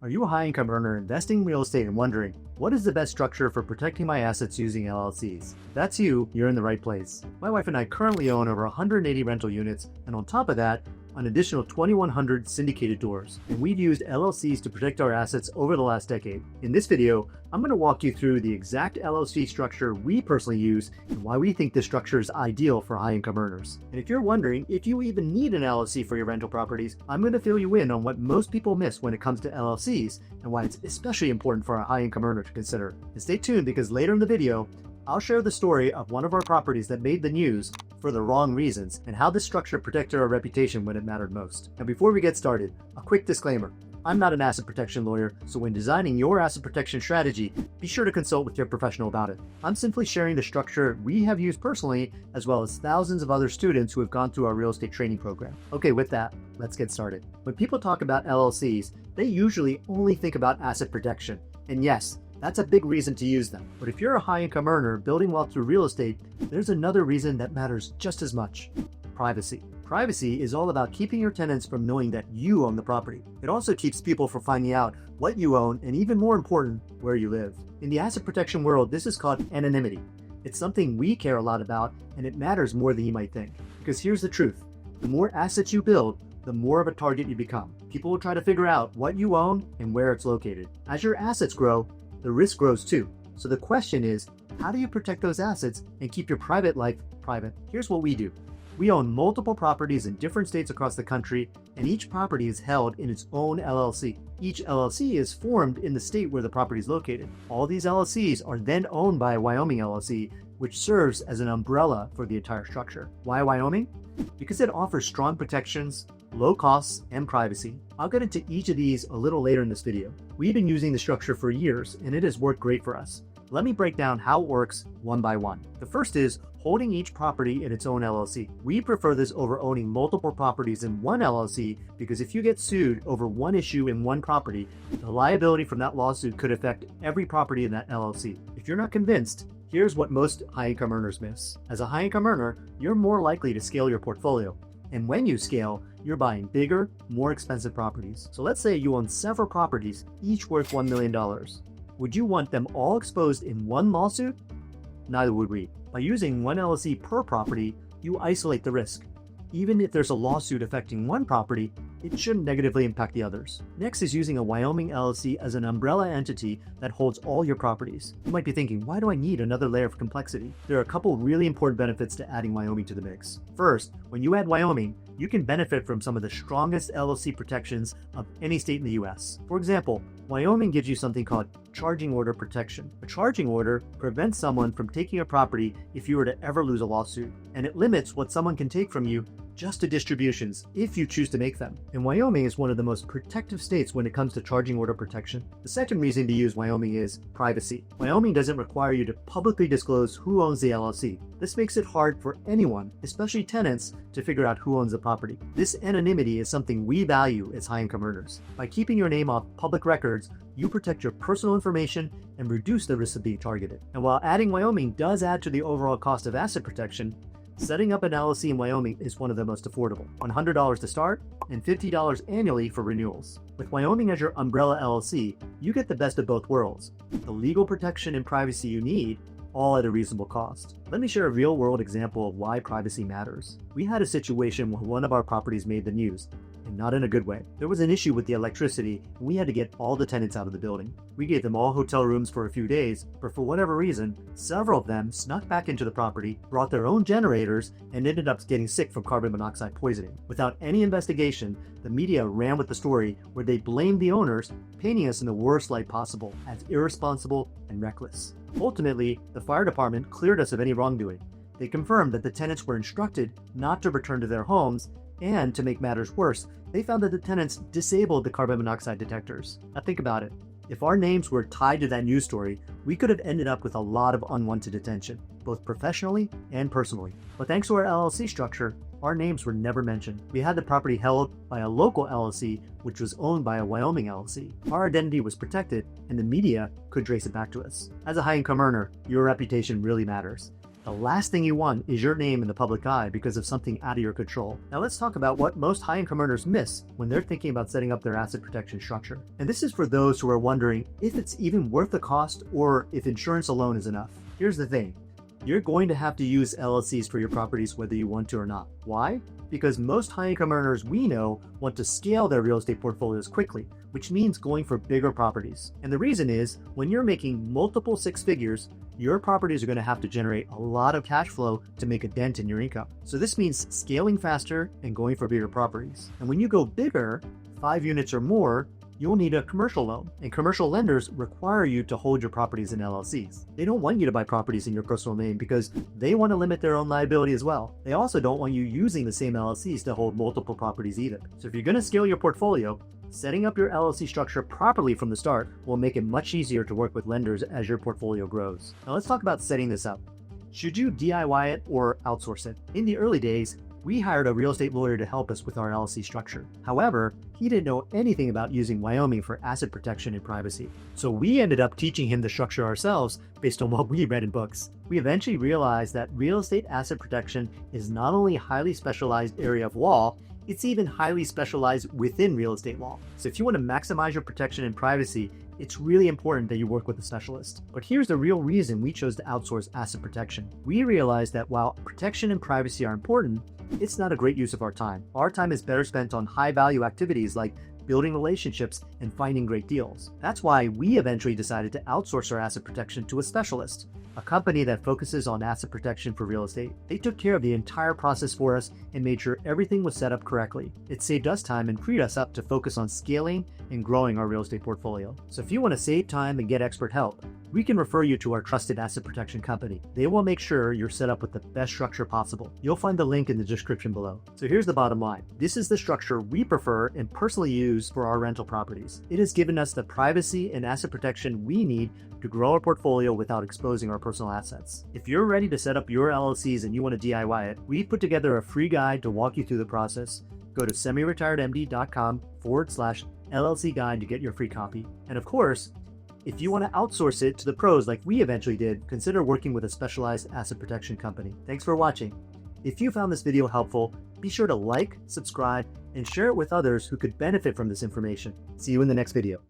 Are you a high-income earner investing in real estate and wondering, what is the best structure for protecting my assets using LLCs? If that's you, you're in the right place. My wife and I currently own over 180 rental units, and on top of that, an additional 2,100 syndicated doors. And we've used LLCs to protect our assets over the last decade. In this video, I'm going to walk you through the exact LLC structure we personally use and why we think this structure is ideal for high-income earners. And if you're wondering if you even need an LLC for your rental properties, I'm going to fill you in on what most people miss when it comes to LLCs and why it's especially important for a high-income earner to consider. And stay tuned because later in the video, I'll share the story of one of our properties that made the news for the wrong reasons and how this structure protected our reputation when it mattered most. Now, before we get started, a quick disclaimer. I'm not an asset protection lawyer, so when designing your asset protection strategy, be sure to consult with your professional about it. I'm simply sharing the structure we have used personally, as well as thousands of other students who have gone through our real estate training program. Okay, with that, let's get started. When people talk about LLCs, they usually only think about asset protection. And yes, that's a big reason to use them. But if you're a high-income earner building wealth through real estate, there's another reason that matters just as much: privacy. Privacy is all about keeping your tenants from knowing that you own the property. It also keeps people from finding out what you own and, even more important, where you live. In the asset protection world, this is called anonymity. It's something we care a lot about, and it matters more than you might think. Because here's the truth: the more assets you build, the more of a target you become. People will try to figure out what you own and where it's located. As your assets grow, the risk grows too. So the question is, how do you protect those assets and keep your private life private? Here's what we do. We own multiple properties in different states across the country, and each property is held in its own LLC. Each LLC is formed in the state where the property is located. All these LLCs are then owned by a Wyoming LLC, which serves as an umbrella for the entire structure. Why Wyoming? Because it offers strong protections, low costs, and privacy. I'll get into each of these a little later in this video. We've been using the structure for years, and it has worked great for us. Let me break down how it works one by one. The first is holding each property in its own LLC. We prefer this over owning multiple properties in one LLC because if you get sued over one issue in one property, the liability from that lawsuit could affect every property in that LLC. If you're not convinced, here's what most high-income earners miss. As a high-income earner, you're more likely to scale your portfolio. And when you scale, you're buying bigger, more expensive properties. So let's say you own several properties, each worth $1 million. Would you want them all exposed in one lawsuit? Neither would we. By using one LLC per property, you isolate the risk. Even if there's a lawsuit affecting one property, it shouldn't negatively impact the others. Next is using a Wyoming LLC as an umbrella entity that holds all your properties. You might be thinking, why do I need another layer of complexity? There are a couple really important benefits to adding Wyoming to the mix. First, when you add Wyoming, you can benefit from some of the strongest LLC protections of any state in the US. For example, Wyoming gives you something called charging order protection. A charging order prevents someone from taking a property if you were to ever lose a lawsuit, and it limits what someone can take from you just to distributions if you choose to make them. And Wyoming is one of the most protective states when it comes to charging order protection. The second reason to use Wyoming is privacy. Wyoming doesn't require you to publicly disclose who owns the LLC. This makes it hard for anyone, especially tenants, to figure out who owns the property. This anonymity is something we value as high-income earners. By keeping your name off public records, you protect your personal information and reduce the risk of being targeted. And while adding Wyoming does add to the overall cost of asset protection, setting up an LLC in Wyoming is one of the most affordable. $100 to start and $50 annually for renewals. With Wyoming as your umbrella LLC, you get the best of both worlds: the legal protection and privacy you need, all at a reasonable cost. Let me share a real-world example of why privacy matters. We had a situation where one of our properties made the news, and not in a good way. There was an issue with the electricity, and we had to get all the tenants out of the building. We gave them all hotel rooms for a few days, but for whatever reason, several of them snuck back into the property, brought their own generators, and ended up getting sick from carbon monoxide poisoning. Without any investigation, the media ran with the story where they blamed the owners, painting us in the worst light possible as irresponsible and reckless. Ultimately, the fire department cleared us of any wrongdoing. They confirmed that the tenants were instructed not to return to their homes, and to make matters worse, they found that the tenants disabled the carbon monoxide detectors. Now think about it. If our names were tied to that news story, we could have ended up with a lot of unwanted attention, both professionally and personally. But thanks to our LLC structure, our names were never mentioned. We had the property held by a local LLC, which was owned by a Wyoming LLC. Our identity was protected, and the media could trace it back to us. As a high-income earner, your reputation really matters. The last thing you want is your name in the public eye because of something out of your control. Now let's talk about what most high-income earners miss when they're thinking about setting up their asset protection structure. And this is for those who are wondering if it's even worth the cost or if insurance alone is enough. Here's the thing. You're going to have to use LLCs for your properties whether you want to or not. Why? Because most high-income earners we know want to scale their real estate portfolios quickly, which means going for bigger properties. And the reason is, when you're making multiple six figures, your properties are going to have to generate a lot of cash flow to make a dent in your income. So this means scaling faster and going for bigger properties. And when you go bigger, 5 units or more, you'll need a commercial loan, and commercial lenders require you to hold your properties in LLCs. They don't want you to buy properties in your personal name because they want to limit their own liability as well. They also don't want you using the same LLCs to hold multiple properties either. So if you're going to scale your portfolio, setting up your LLC structure properly from the start will make it much easier to work with lenders as your portfolio grows. Now let's talk about setting this up. Should you DIY it or outsource it? In the early days, we hired a real estate lawyer to help us with our LLC structure. However, he didn't know anything about using Wyoming for asset protection and privacy. So we ended up teaching him the structure ourselves based on what we read in books. We eventually realized that real estate asset protection is not only a highly specialized area of law, it's even highly specialized within real estate law. So if you want to maximize your protection and privacy, it's really important that you work with a specialist. But here's the real reason we chose to outsource asset protection. We realized that while protection and privacy are important, it's not a great use of our time. Our time is better spent on high-value activities like building relationships and finding great deals. That's why we eventually decided to outsource our asset protection to a specialist, a company that focuses on asset protection for real estate. They took care of the entire process for us and made sure everything was set up correctly. It saved us time and freed us up to focus on scaling and growing our real estate portfolio. So if you want to save time and get expert help, we can refer you to our trusted asset protection company. They will make sure you're set up with the best structure possible. You'll find the link in the description below. So here's the bottom line. This is the structure we prefer and personally use for our rental properties. It has given us the privacy and asset protection we need to grow our portfolio without exposing our personal assets. If you're ready to set up your LLCs and you want to DIY it, we've put together a free guide to walk you through the process. Go to semiretiredmd.com/LLC guide to get your free copy. And of course, if you want to outsource it to the pros like we eventually did, consider working with a specialized asset protection company. Thanks for watching. If you found this video helpful, be sure to like, subscribe, and share it with others who could benefit from this information. See you in the next video.